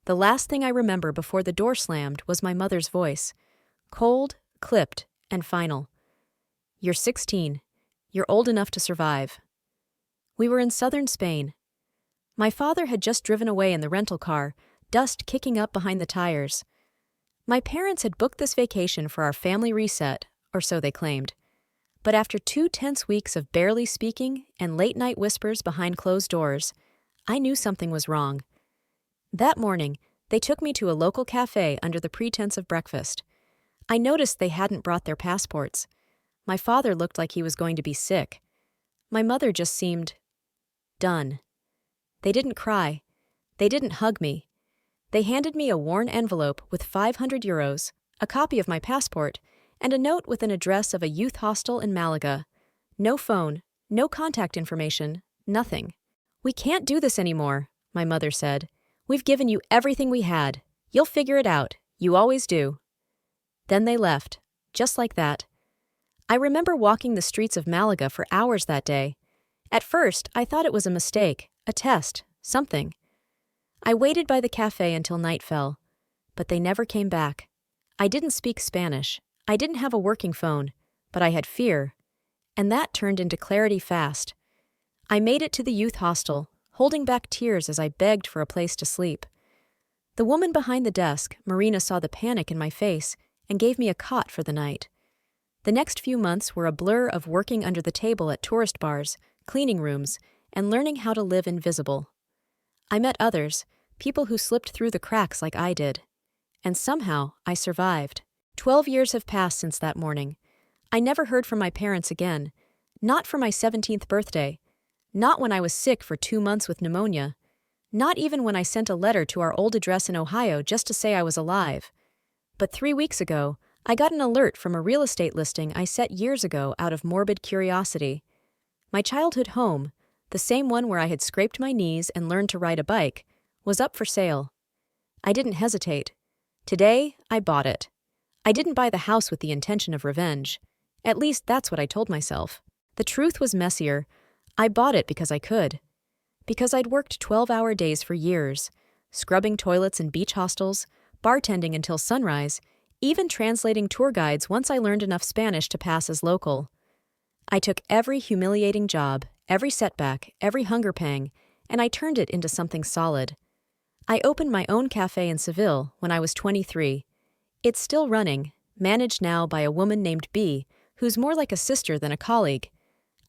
The last thing I remember before the door slammed was my mother's voice. Cold, clipped, and final. "You're 16. You're old enough to survive." We were in southern Spain. My father had just driven away in the rental car, dust kicking up behind the tires. My parents had booked this vacation for our family reset, or so they claimed. But after 2 tense weeks of barely speaking and late-night whispers behind closed doors, I knew something was wrong. That morning, they took me to a local cafe under the pretense of breakfast. I noticed they hadn't brought their passports. My father looked like he was going to be sick. My mother just seemed done. They didn't cry. They didn't hug me. They handed me a worn envelope with 500 euros, a copy of my passport, and a note with an address of a youth hostel in Malaga. No phone, no contact information, nothing. "We can't do this anymore," my mother said. "We've given you everything we had. You'll figure it out. You always do." Then they left, just like that. I remember walking the streets of Malaga for hours that day. At first, I thought it was a mistake, a test, something. I waited by the cafe until night fell, but they never came back. I didn't speak Spanish. I didn't have a working phone, but I had fear, and that turned into clarity fast. I made it to the youth hostel, holding back tears as I begged for a place to sleep. The woman behind the desk, Marina, saw the panic in my face and gave me a cot for the night. The next few months were a blur of working under the table at tourist bars, cleaning rooms, and learning how to live invisible. I met others, people who slipped through the cracks like I did. And somehow, I survived. 12 years have passed since that morning. I never heard from my parents again. Not for my 17th birthday. Not when I was sick for 2 months with pneumonia. Not even when I sent a letter to our old address in Ohio just to say I was alive. But 3 weeks ago, I got an alert from a real estate listing I set years ago out of morbid curiosity. My childhood home, the same one where I had scraped my knees and learned to ride a bike, was up for sale. I didn't hesitate. Today, I bought it. I didn't buy the house with the intention of revenge. At least that's what I told myself. The truth was messier. I bought it because I could. Because I'd worked 12-hour days for years, scrubbing toilets in beach hostels, bartending until sunrise, even translating tour guides once I learned enough Spanish to pass as local. I took every humiliating job, every setback, every hunger pang, and I turned it into something solid. I opened my own cafe in Seville when I was 23. It's still running, managed now by a woman named B, who's more like a sister than a colleague.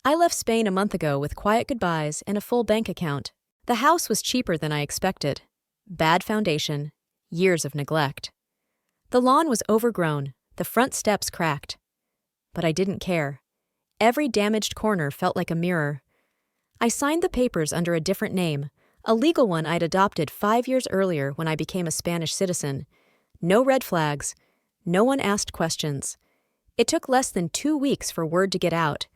I left Spain a month ago with quiet goodbyes and a full bank account. The house was cheaper than I expected. Bad foundation, years of neglect. The lawn was overgrown, the front steps cracked. But I didn't care. Every damaged corner felt like a mirror. I signed the papers under a different name, a legal one I'd adopted 5 years earlier when I became a Spanish citizen. No red flags. No one asked questions. It took less than 2 weeks for word to get out.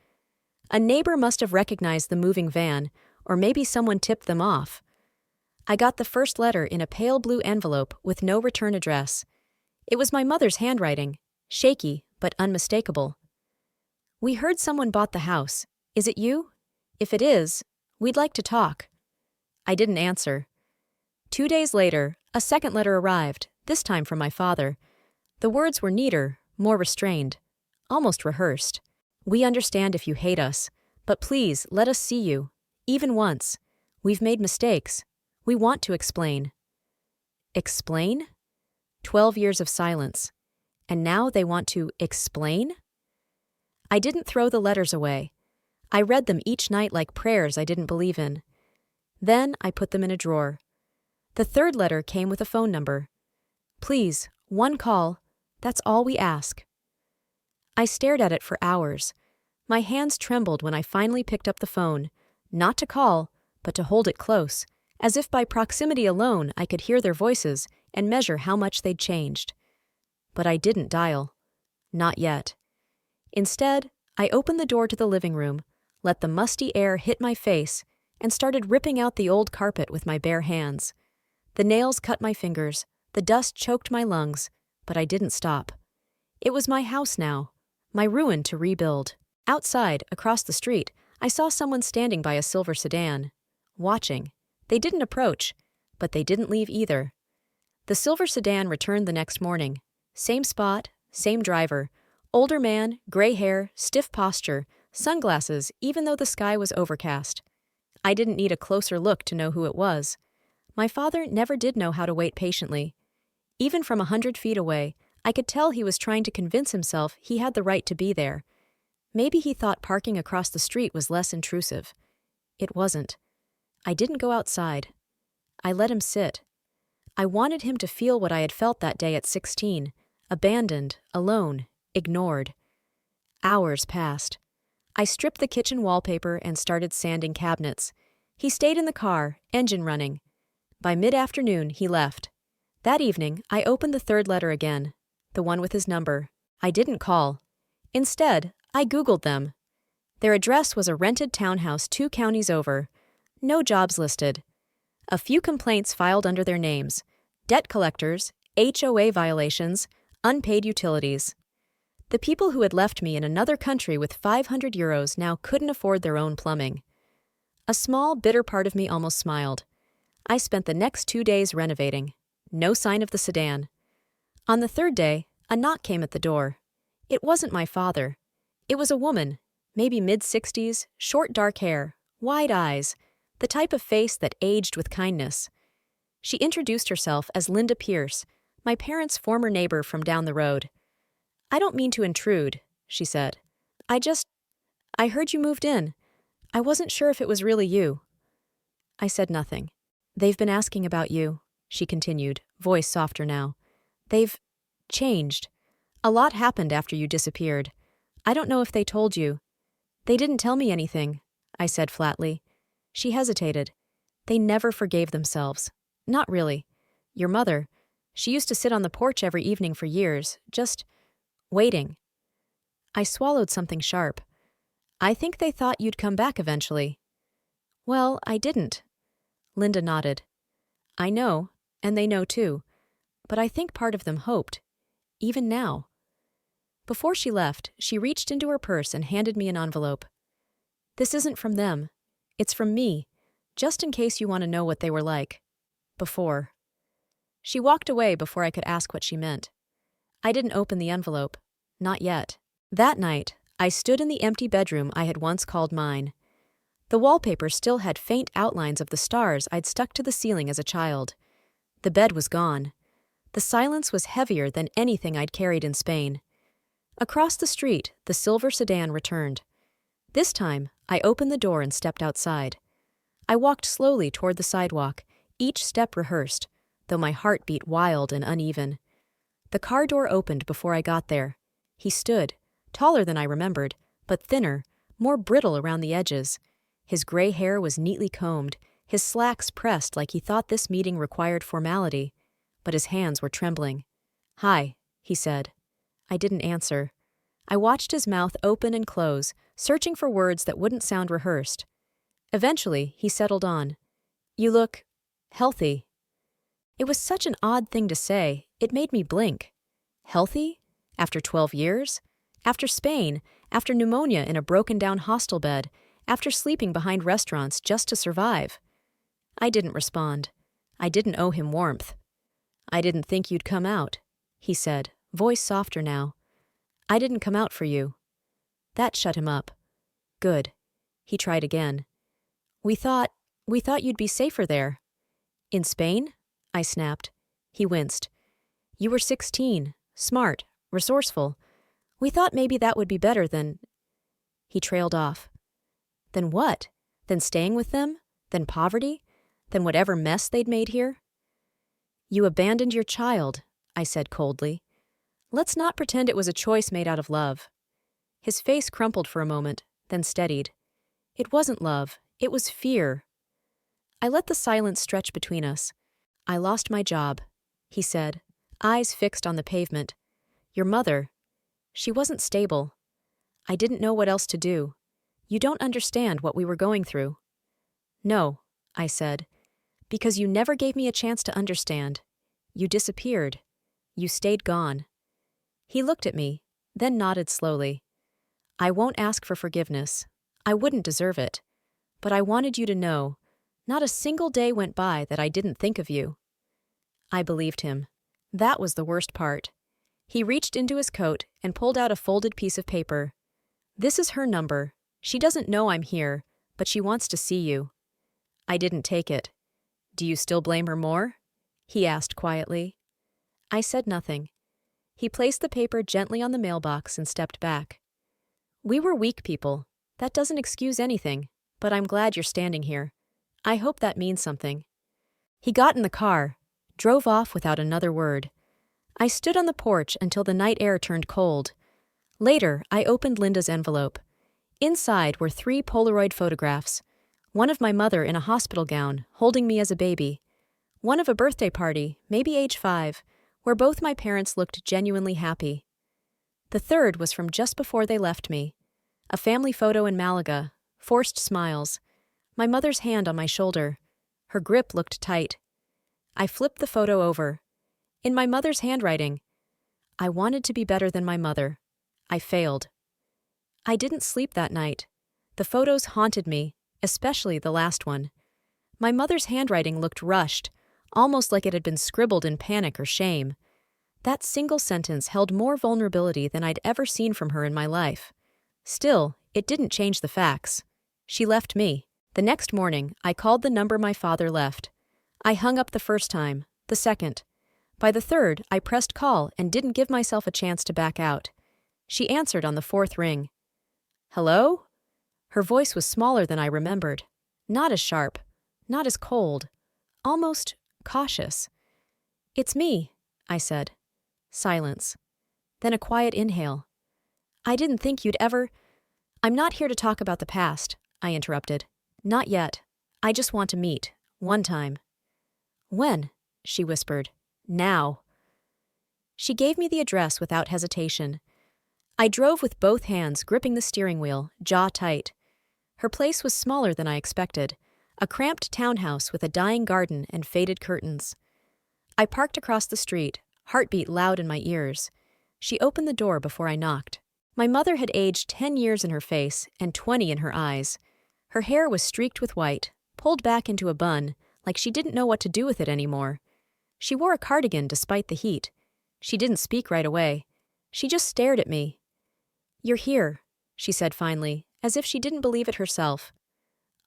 A neighbor must have recognized the moving van, or maybe someone tipped them off. I got the first letter in a pale blue envelope with no return address. It was my mother's handwriting, shaky but unmistakable. "We heard someone bought the house. Is it you? If it is, we'd like to talk." I didn't answer. 2 days later, a second letter arrived, this time from my father. The words were neater, more restrained, almost rehearsed. "We understand if you hate us, but please let us see you, even once. We've made mistakes. We want to explain." Explain? 12 years of silence. And now they want to explain? I didn't throw the letters away. I read them each night like prayers I didn't believe in. Then I put them in a drawer. The third letter came with a phone number. "Please, one call. That's all we ask." I stared at it for hours. My hands trembled when I finally picked up the phone, not to call, but to hold it close, as if by proximity alone I could hear their voices and measure how much they'd changed. But I didn't dial. Not yet. Instead, I opened the door to the living room, let the musty air hit my face, and started ripping out the old carpet with my bare hands. The nails cut my fingers, the dust choked my lungs, but I didn't stop. It was my house now, my ruin to rebuild. Outside, across the street, I saw someone standing by a silver sedan, watching. They didn't approach, but they didn't leave either. The silver sedan returned the next morning. Same spot, same driver. Older man, gray hair, stiff posture, sunglasses even though the sky was overcast. I didn't need a closer look to know who it was. My father never did know how to wait patiently. Even from 100 feet away, I could tell he was trying to convince himself he had the right to be there. Maybe he thought parking across the street was less intrusive. It wasn't. I didn't go outside. I let him sit. I wanted him to feel what I had felt that day at 16, abandoned, alone, ignored. Hours passed. I stripped the kitchen wallpaper and started sanding cabinets. He stayed in the car, engine running. By mid-afternoon, he left. That evening, I opened the third letter again, the one with his number. I didn't call. Instead, I Googled them. Their address was a rented townhouse 2 counties over. No jobs listed. A few complaints filed under their names. Debt collectors, HOA violations, unpaid utilities. The people who had left me in another country with 500 euros now couldn't afford their own plumbing. A small, bitter part of me almost smiled. I spent the next 2 days renovating. No sign of the sedan. On the third day, a knock came at the door. It wasn't my father. It was a woman, maybe mid-60s, short dark hair, wide eyes, the type of face that aged with kindness. She introduced herself as Linda Pierce, my parents' former neighbor from down the road. "I don't mean to intrude," she said. I heard you moved in. I wasn't sure if it was really you." I said nothing. "They've been asking about you," she continued, voice softer now. "They've changed. A lot happened after you disappeared. I don't know if they told you." "They didn't tell me anything," I said flatly. She hesitated. "They never forgave themselves. Not really. Your mother, she used to sit on the porch every evening for years, just waiting." I swallowed something sharp. "I think they thought you'd come back eventually." "Well, I didn't." Linda nodded. "I know, and they know too. But I think part of them hoped. Even now." Before she left, she reached into her purse and handed me an envelope. "This isn't from them. It's from me, just in case you want to know what they were like. Before." She walked away before I could ask what she meant. I didn't open the envelope. Not yet. That night, I stood in the empty bedroom I had once called mine. The wallpaper still had faint outlines of the stars I'd stuck to the ceiling as a child. The bed was gone. The silence was heavier than anything I'd carried in Spain. Across the street, the silver sedan returned. This time, I opened the door and stepped outside. I walked slowly toward the sidewalk, each step rehearsed, though my heart beat wild and uneven. The car door opened before I got there. He stood, taller than I remembered, but thinner, more brittle around the edges. His gray hair was neatly combed, his slacks pressed like he thought this meeting required formality, but his hands were trembling. "Hi," he said. I didn't answer. I watched his mouth open and close, searching for words that wouldn't sound rehearsed. Eventually, he settled on. "You look healthy." It was such an odd thing to say, it made me blink. Healthy? After 12 years? After Spain? After pneumonia in a broken-down hostel bed? After sleeping behind restaurants just to survive? I didn't respond. I didn't owe him warmth. "I didn't think you'd come out," he said, voice softer now. "I didn't come out for you." That shut him up. Good. He tried again. We thought you'd be safer there." "In Spain?" I snapped. He winced. "You were 16, smart, resourceful. We thought maybe that would be better than—" He trailed off. "Then what? Than staying with them? Than poverty? Than whatever mess they'd made here?" "You abandoned your child," I said coldly. "Let's not pretend it was a choice made out of love." His face crumpled for a moment, then steadied. "It wasn't love. It was fear." I let the silence stretch between us. "I lost my job," he said, eyes fixed on the pavement. "Your mother, she wasn't stable. I didn't know what else to do. You don't understand what we were going through." "No," I said, "because you never gave me a chance to understand. You disappeared. You stayed gone." He looked at me, then nodded slowly. "I won't ask for forgiveness. I wouldn't deserve it. But I wanted you to know, not a single day went by that I didn't think of you." I believed him. That was the worst part. He reached into his coat and pulled out a folded piece of paper. This is her number. She doesn't know I'm here, but she wants to see you. I didn't take it. Do you still blame her more? He asked quietly. I said nothing. He placed the paper gently on the mailbox and stepped back. We were weak people. That doesn't excuse anything, but I'm glad you're standing here. I hope that means something. He got in the car, drove off without another word. I stood on the porch until the night air turned cold. Later, I opened Linda's envelope. Inside were 3 Polaroid photographs. One of my mother in a hospital gown, holding me as a baby. One of a birthday party, maybe age 5, where both my parents looked genuinely happy. The third was from just before they left me. A family photo in Malaga, forced smiles. My mother's hand on my shoulder. Her grip looked tight. I flipped the photo over. In my mother's handwriting. I wanted to be better than my mother. I failed. I didn't sleep that night. The photos haunted me, especially the last one. My mother's handwriting looked rushed, almost like it had been scribbled in panic or shame. That single sentence held more vulnerability than I'd ever seen from her in my life. Still, it didn't change the facts. She left me. The next morning, I called the number my father left. I hung up the first time, the second. By the third, I pressed call and didn't give myself a chance to back out. She answered on the 4th ring. Hello? Her voice was smaller than I remembered. Not as sharp, not as cold, almost cautious. It's me, I said. Silence. Then a quiet inhale. I didn't think you'd ever... I'm not here to talk about the past, I interrupted. Not yet. I just want to meet. One time. When? She whispered. Now. She gave me the address without hesitation. I drove with both hands gripping the steering wheel, jaw tight. Her place was smaller than I expected, a cramped townhouse with a dying garden and faded curtains. I parked across the street, heartbeat loud in my ears. She opened the door before I knocked. My mother had aged 10 years in her face and 20 in her eyes. Her hair was streaked with white, pulled back into a bun, like she didn't know what to do with it anymore. She wore a cardigan despite the heat. She didn't speak right away. She just stared at me. You're here, she said finally, as if she didn't believe it herself.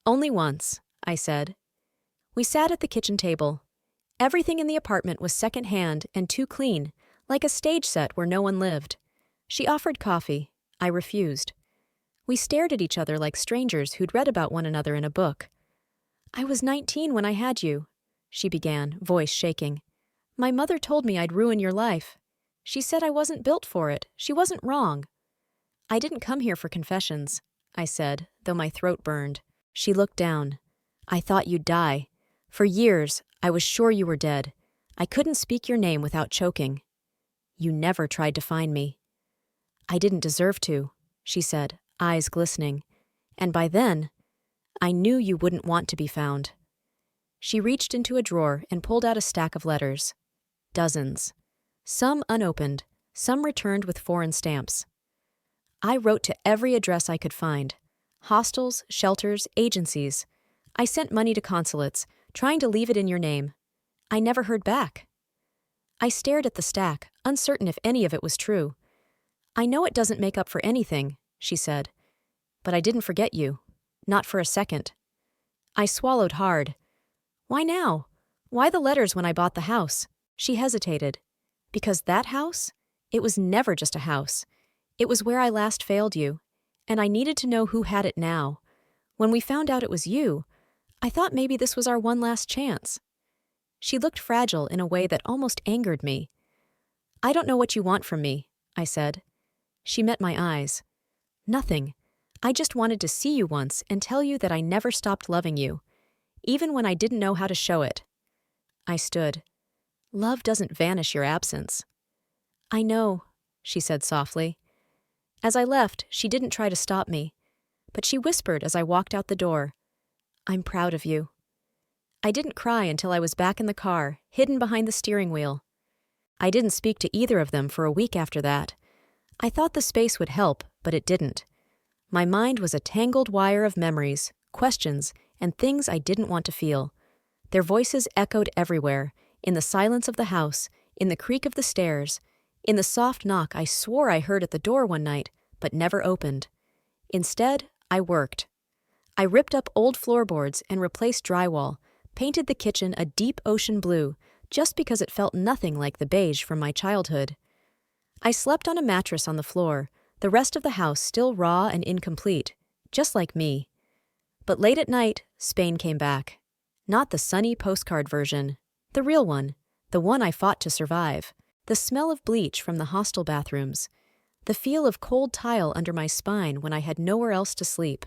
Only once, I said. We sat at the kitchen table. Everything in the apartment was second-hand and too clean, like a stage set where no one lived. She offered coffee. I refused. We stared at each other like strangers who'd read about one another in a book. I was 19 when I had you, she began, voice shaking. My mother told me I'd ruin your life. She said I wasn't built for it. She wasn't wrong. I didn't come here for confessions, I said, though my throat burned. She looked down. I thought you'd die. For years, I was sure you were dead. I couldn't speak your name without choking. You never tried to find me. I didn't deserve to, she said, eyes glistening. And by then, I knew you wouldn't want to be found. She reached into a drawer and pulled out a stack of letters. Dozens. Some unopened, some returned with foreign stamps. I wrote to every address I could find. Hostels, shelters, agencies. I sent money to consulates, trying to leave it in your name. I never heard back. I stared at the stack, uncertain if any of it was true. I know it doesn't make up for anything, she said. But I didn't forget you. Not for a second. I swallowed hard. Why now? Why the letters when I bought the house? She hesitated. Because that house? It was never just a house. It was where I last failed you, and I needed to know who had it now. When we found out it was you, I thought maybe this was our one last chance. She looked fragile in a way that almost angered me. I don't know what you want from me, I said. She met my eyes. Nothing. I just wanted to see you once and tell you that I never stopped loving you, even when I didn't know how to show it. I stood. Love doesn't vanish your absence. I know, she said softly. As I left, she didn't try to stop me, but she whispered as I walked out the door, I'm proud of you. I didn't cry until I was back in the car, hidden behind the steering wheel. I didn't speak to either of them for a week after that. I thought the space would help, but it didn't. My mind was a tangled wire of memories, questions, and things I didn't want to feel. Their voices echoed everywhere, In the silence of the house, in the creak of the stairs, in the soft knock I swore I heard at the door one night, but never opened. Instead, I worked. I ripped up old floorboards and replaced drywall, painted the kitchen a deep ocean blue, just because it felt nothing like the beige from my childhood. I slept on a mattress on the floor, the rest of the house still raw and incomplete, just like me. But late at night, Spain came back. Not the sunny postcard version, the real one, the one I fought to survive. The smell of bleach from the hostel bathrooms, the feel of cold tile under my spine when I had nowhere else to sleep,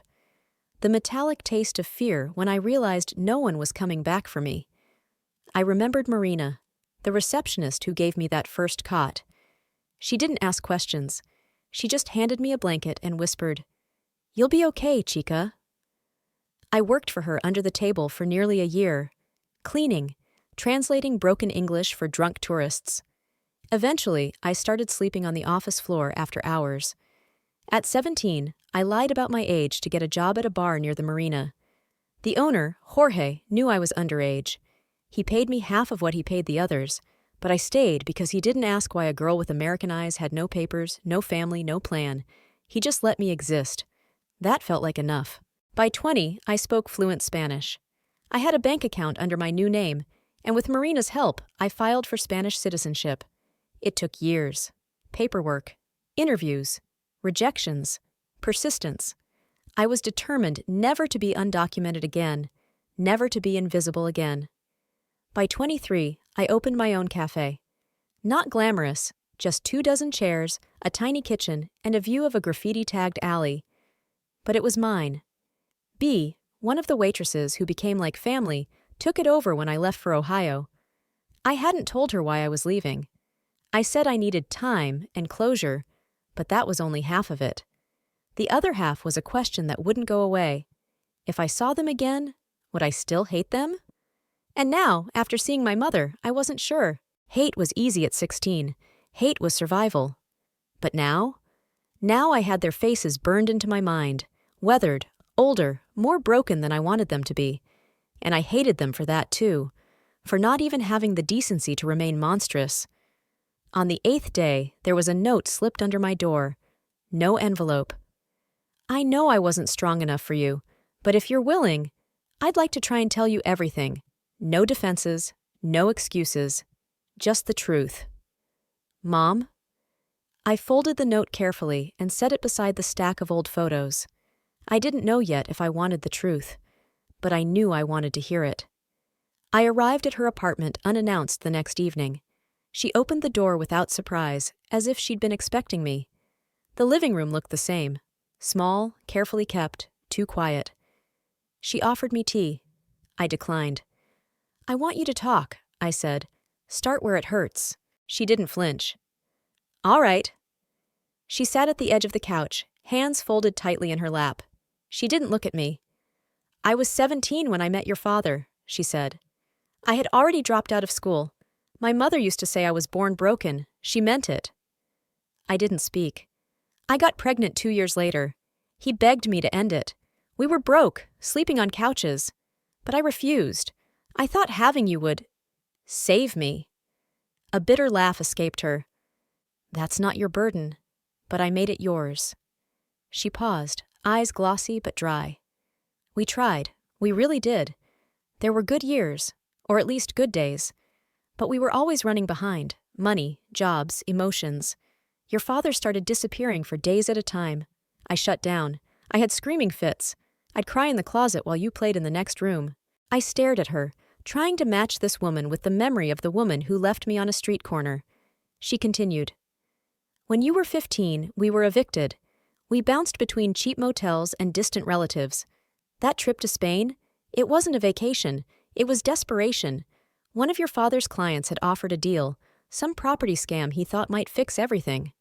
the metallic taste of fear when I realized no one was coming back for me. I remembered Marina, the receptionist who gave me that first cot. She didn't ask questions. She just handed me a blanket and whispered, "You'll be okay, chica." I worked for her under the table for nearly a year, cleaning, translating broken English for drunk tourists. Eventually, I started sleeping on the office floor after hours. At 17, I lied about my age to get a job at a bar near the marina. The owner, Jorge, knew I was underage. He paid me half of what he paid the others, but I stayed because he didn't ask why a girl with American eyes had no papers, no family, no plan. He just let me exist. That felt like enough. By 20, I spoke fluent Spanish. I had a bank account under my new name, and with Marina's help, I filed for Spanish citizenship. It took years. Paperwork, interviews, rejections, persistence. I was determined never to be undocumented again, never to be invisible again. By 23, I opened my own cafe. Not glamorous, just 24 chairs, a tiny kitchen, and a view of a graffiti-tagged alley. But it was mine. B, one of the waitresses who became like family, took it over when I left for Ohio. I hadn't told her why I was leaving. I said I needed time and closure, but that was only half of it. The other half was a question that wouldn't go away. If I saw them again, would I still hate them? And now, after seeing my mother, I wasn't sure. Hate was easy at 16. Hate was survival. But now? Now I had their faces burned into my mind, weathered, older, more broken than I wanted them to be. And I hated them for that too, for not even having the decency to remain monstrous. On the 8th day, there was a note slipped under my door. No envelope. I know I wasn't strong enough for you, but if you're willing, I'd like to try and tell you everything. No defenses, no excuses, just the truth. Mom? I folded the note carefully and set it beside the stack of old photos. I didn't know yet if I wanted the truth, but I knew I wanted to hear it. I arrived at her apartment unannounced the next evening. She opened the door without surprise, as if she'd been expecting me. The living room looked the same. Small, carefully kept, too quiet. She offered me tea. I declined. "I want you to talk," I said. "Start where it hurts." She didn't flinch. "All right." She sat at the edge of the couch, hands folded tightly in her lap. She didn't look at me. "I was 17 when I met your father," she said. "I had already dropped out of school. My mother used to say I was born broken. She meant it." I didn't speak. I got pregnant 2 years later. He begged me to end it. We were broke, sleeping on couches. But I refused. I thought having you would save me. A bitter laugh escaped her. "That's not your burden, but I made it yours." She paused, eyes glossy but dry. "We tried. We really did. There were good years, or at least good days. But we were always running behind. Money, jobs, emotions. Your father started disappearing for days at a time. I shut down. I had screaming fits. I'd cry in the closet while you played in the next room." I stared at her, trying to match this woman with the memory of the woman who left me on a street corner. She continued. "When you were 15, we were evicted. We bounced between cheap motels and distant relatives. That trip to Spain? It wasn't a vacation. It was desperation. One of your father's clients had offered a deal, some property scam he thought might fix everything."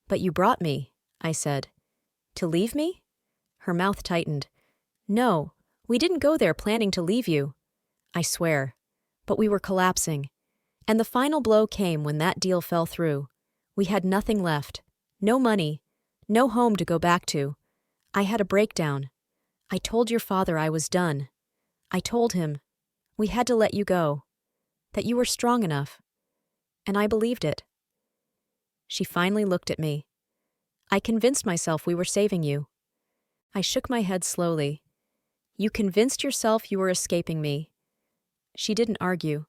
"But you brought me," I said. "To leave me?" Her mouth tightened. "No, we didn't go there planning to leave you." I swear. But we were collapsing. And the final blow came when that deal fell through. We had nothing left. No money. No home to go back to. I had a breakdown. I told your father I was done. I told him, "We had to let you go." that you were strong enough. And I believed it. She finally looked at me. I convinced myself we were saving you. I shook my head slowly. You convinced yourself you were escaping me. She didn't argue.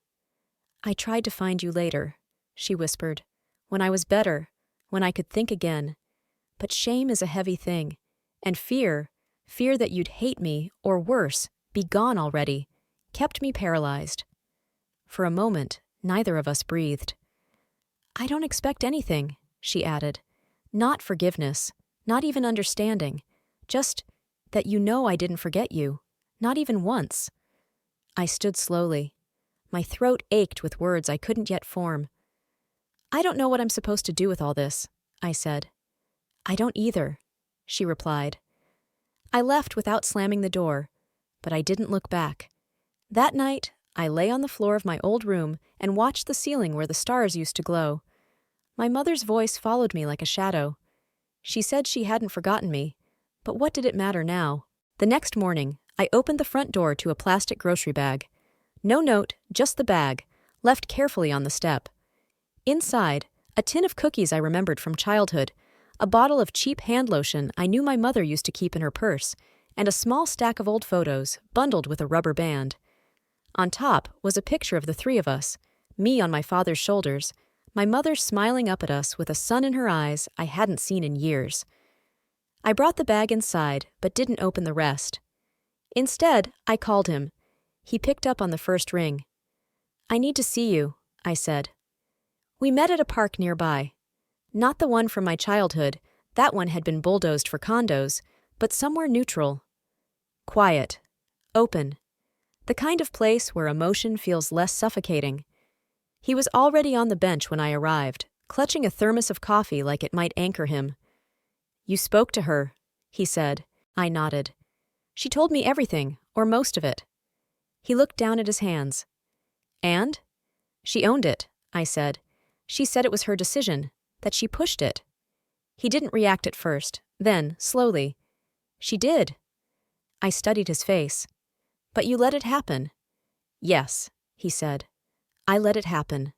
I tried to find you later, she whispered, when I was better, when I could think again. But shame is a heavy thing, and fear that you'd hate me, or worse, be gone already, kept me paralyzed. For a moment, neither of us breathed. I don't expect anything, she added. Not forgiveness, not even understanding, just that you know I didn't forget you, not even once. I stood slowly. My throat ached with words I couldn't yet form. I don't know what I'm supposed to do with all this, I said. I don't either, she replied. I left without slamming the door, but I didn't look back. That night, I lay on the floor of my old room and watched the ceiling where the stars used to glow. My mother's voice followed me like a shadow. She said she hadn't forgotten me, but what did it matter now? The next morning, I opened the front door to a plastic grocery bag. No note, just the bag, left carefully on the step. Inside, a tin of cookies I remembered from childhood, a bottle of cheap hand lotion I knew my mother used to keep in her purse, and a small stack of old photos, bundled with a rubber band. On top was a picture of the three of us, me on my father's shoulders, my mother smiling up at us with a sun in her eyes I hadn't seen in years. I brought the bag inside, but didn't open the rest. Instead, I called him. He picked up on the first ring. I need to see you, I said. We met at a park nearby. Not the one from my childhood, that one had been bulldozed for condos, but somewhere neutral. Quiet. Open. The kind of place where emotion feels less suffocating. He was already on the bench when I arrived, clutching a thermos of coffee like it might anchor him. You spoke to her, he said. I nodded. She told me everything, or most of it. He looked down at his hands. And? She owned it, I said. She said it was her decision, that she pushed it. He didn't react at first, then, slowly. She did. I studied his face. But you let it happen. Yes, he said. I let it happen.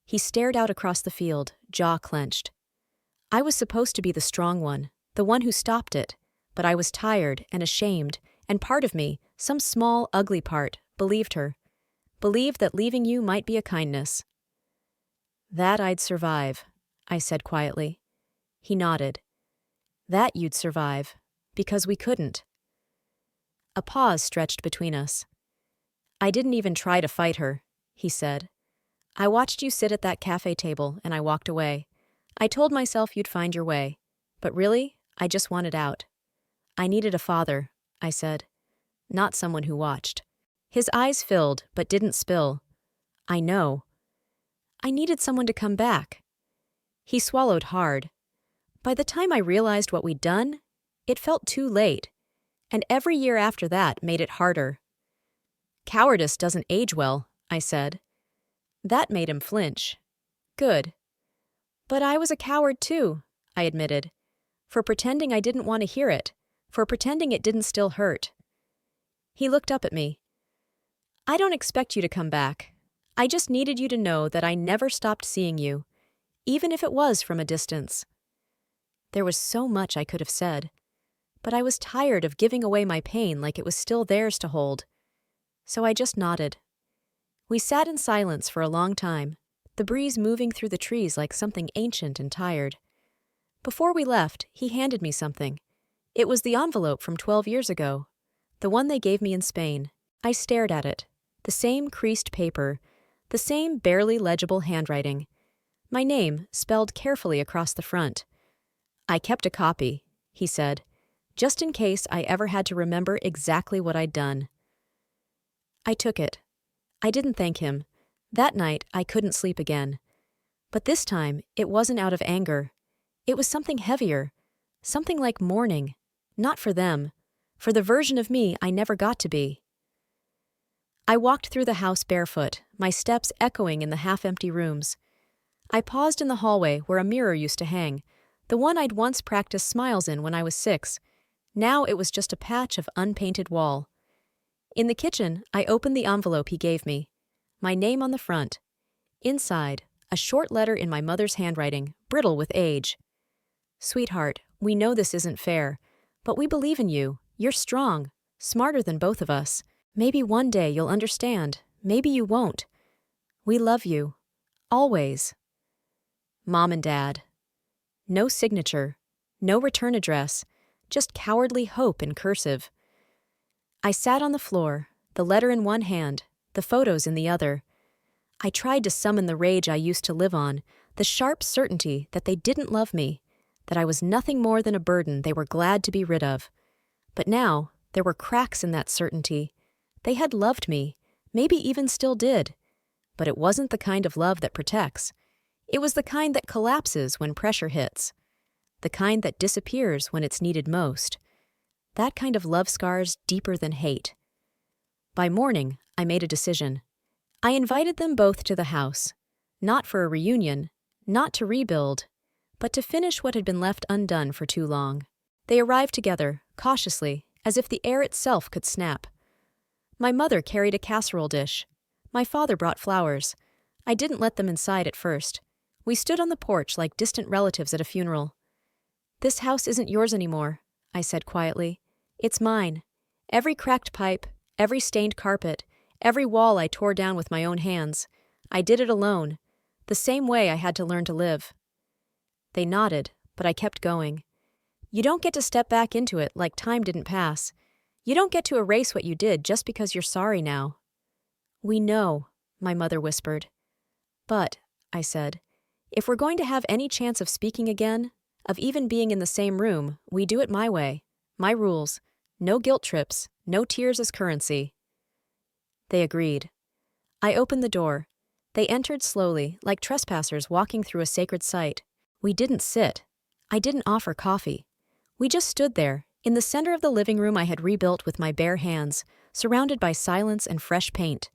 He stared out across the field, jaw clenched. I was supposed to be the strong one, the one who stopped it, but I was tired and ashamed, and part of me, some small, ugly part, believed her. Believed that leaving you might be a kindness. That I'd survive, I said quietly. He nodded. That you'd survive, because we couldn't. A pause stretched between us. I didn't even try to fight her, he said. I watched you sit at that cafe table and I walked away. I told myself you'd find your way. But really, I just wanted out. I needed a father, I said. Not someone who watched. His eyes filled, but didn't spill. I know. I needed someone to come back. He swallowed hard. By the time I realized what we'd done, it felt too late. And every year after that made it harder. Cowardice doesn't age well, I said. That made him flinch. Good. But I was a coward too, I admitted. For pretending I didn't want to hear it. For pretending it didn't still hurt. He looked up at me. I don't expect you to come back. I just needed you to know that I never stopped seeing you, even if it was from a distance. There was so much I could have said, but I was tired of giving away my pain like it was still theirs to hold. So I just nodded. We sat in silence for a long time, the breeze moving through the trees like something ancient and tired. Before we left, he handed me something. It was the envelope from 12 years ago, the one they gave me in Spain. I stared at it. The same creased paper, the same barely legible handwriting. My name spelled carefully across the front. I kept a copy, he said, just in case I ever had to remember exactly what I'd done. I took it. I didn't thank him. That night, I couldn't sleep again. But this time, it wasn't out of anger. It was something heavier, something like mourning, not for them, for the version of me I never got to be. I walked through the house barefoot, my steps echoing in the half-empty rooms. I paused in the hallway where a mirror used to hang, the one I'd once practiced smiles in when I was 6. Now it was just a patch of unpainted wall. In the kitchen, I opened the envelope he gave me. my name on the front. Inside, a short letter in my mother's handwriting, brittle with age. Sweetheart, we know this isn't fair, but we believe in you. You're strong, smarter than both of us. Maybe one day you'll understand. Maybe you won't. We love you. Always. Mom and Dad. No signature, no return address, just cowardly hope in cursive. I sat on the floor, the letter in one hand, the photos in the other. I tried to summon the rage I used to live on, the sharp certainty that they didn't love me, that I was nothing more than a burden they were glad to be rid of. But now, there were cracks in that certainty. They had loved me, maybe even still did. But it wasn't the kind of love that protects. It was the kind that collapses when pressure hits. The kind that disappears when it's needed most. That kind of love scars deeper than hate. By morning, I made a decision. I invited them both to the house, not for a reunion, not to rebuild, but to finish what had been left undone for too long. They arrived together, cautiously, as if the air itself could snap. My mother carried a casserole dish. My father brought flowers. I didn't let them inside at first. We stood on the porch like distant relatives at a funeral. "This house isn't yours anymore," I said quietly. "It's mine. Every cracked pipe, every stained carpet, every wall I tore down with my own hands. I did it alone, the same way I had to learn to live." They nodded, but I kept going. "You don't get to step back into it like time didn't pass. You don't get to erase what you did just because you're sorry now." "We know," my mother whispered. "But," I said, "if we're going to have any chance of speaking again, of even being in the same room, we do it my way, my rules. No guilt trips, no tears as currency." They agreed. I opened the door. They entered slowly, like trespassers walking through a sacred site. We didn't sit. I didn't offer coffee. We just stood there, in the center of the living room I had rebuilt with my bare hands, surrounded by silence and fresh paint.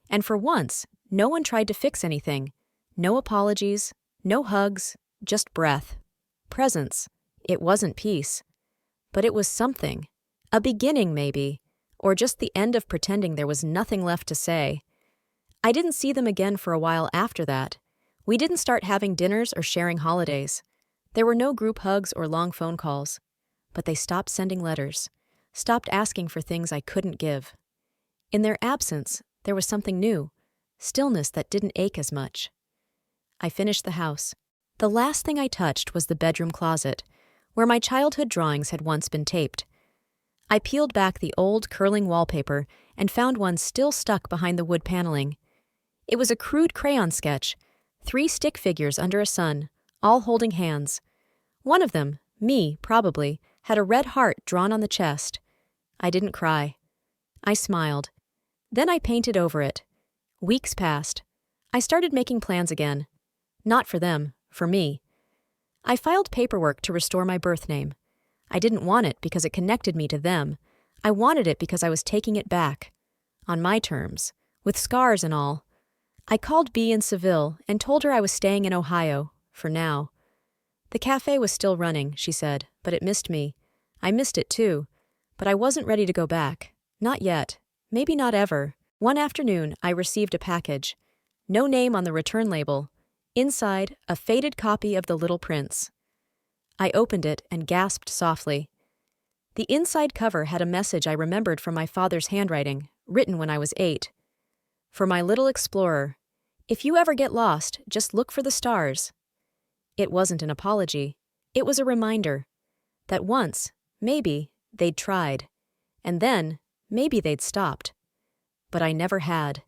And for once, no one tried to fix anything. No apologies, no hugs, just breath. Presence. It wasn't peace. But it was something. A beginning, maybe. Or just the end of pretending there was nothing left to say. I didn't see them again for a while after that. We didn't start having dinners or sharing holidays. There were no group hugs or long phone calls. But they stopped sending letters. Stopped asking for things I couldn't give. In their absence, there was something new. Stillness that didn't ache as much. I finished the house. The last thing I touched was the bedroom closet, where my childhood drawings had once been taped. I peeled back the old, curling wallpaper and found one still stuck behind the wood paneling. It was a crude crayon sketch, 3 stick figures under a sun, all holding hands. One of them, me, probably, had a red heart drawn on the chest. I didn't cry. I smiled. Then I painted over it. Weeks passed. I started making plans again. Not for them, for me. I filed paperwork to restore my birth name. I didn't want it because it connected me to them. I wanted it because I was taking it back. On my terms, with scars and all. I called B in Seville and told her I was staying in Ohio, for now. The cafe was still running, she said, but it missed me. I missed it too, but I wasn't ready to go back. Not yet. Maybe not ever. One afternoon, I received a package. No name on the return label. Inside, a faded copy of The Little Prince. I opened it and gasped softly. The inside cover had a message I remembered from my father's handwriting, written when I was 8. For my little explorer, if you ever get lost, just look for the stars. It wasn't an apology. It was a reminder that once, maybe, they'd tried. And then, maybe they'd stopped. But I never had.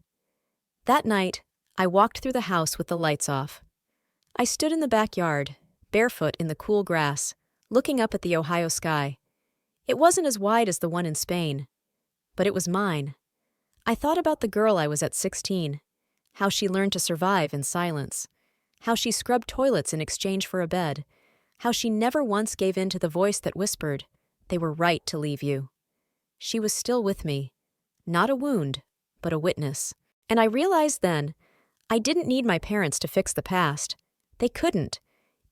That night, I walked through the house with the lights off. I stood in the backyard, barefoot in the cool grass, looking up at the Ohio sky. It wasn't as wide as the one in Spain, but it was mine. I thought about the girl I was at 16, how she learned to survive in silence, how she scrubbed toilets in exchange for a bed, how she never once gave in to the voice that whispered, "They were right to leave you." She was still with me, not a wound, but a witness. And I realized then, I didn't need my parents to fix the past. They couldn't.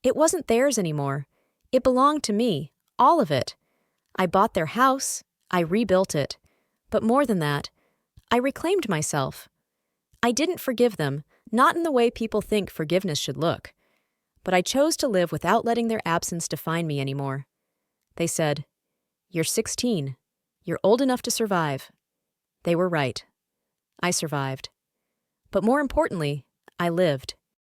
It wasn't theirs anymore. It belonged to me, all of it. I bought their house, I rebuilt it. But more than that, I reclaimed myself. I didn't forgive them, not in the way people think forgiveness should look. But I chose to live without letting their absence define me anymore. They said, "You're 16. You're old enough to survive." They were right. I survived. But more importantly, I lived.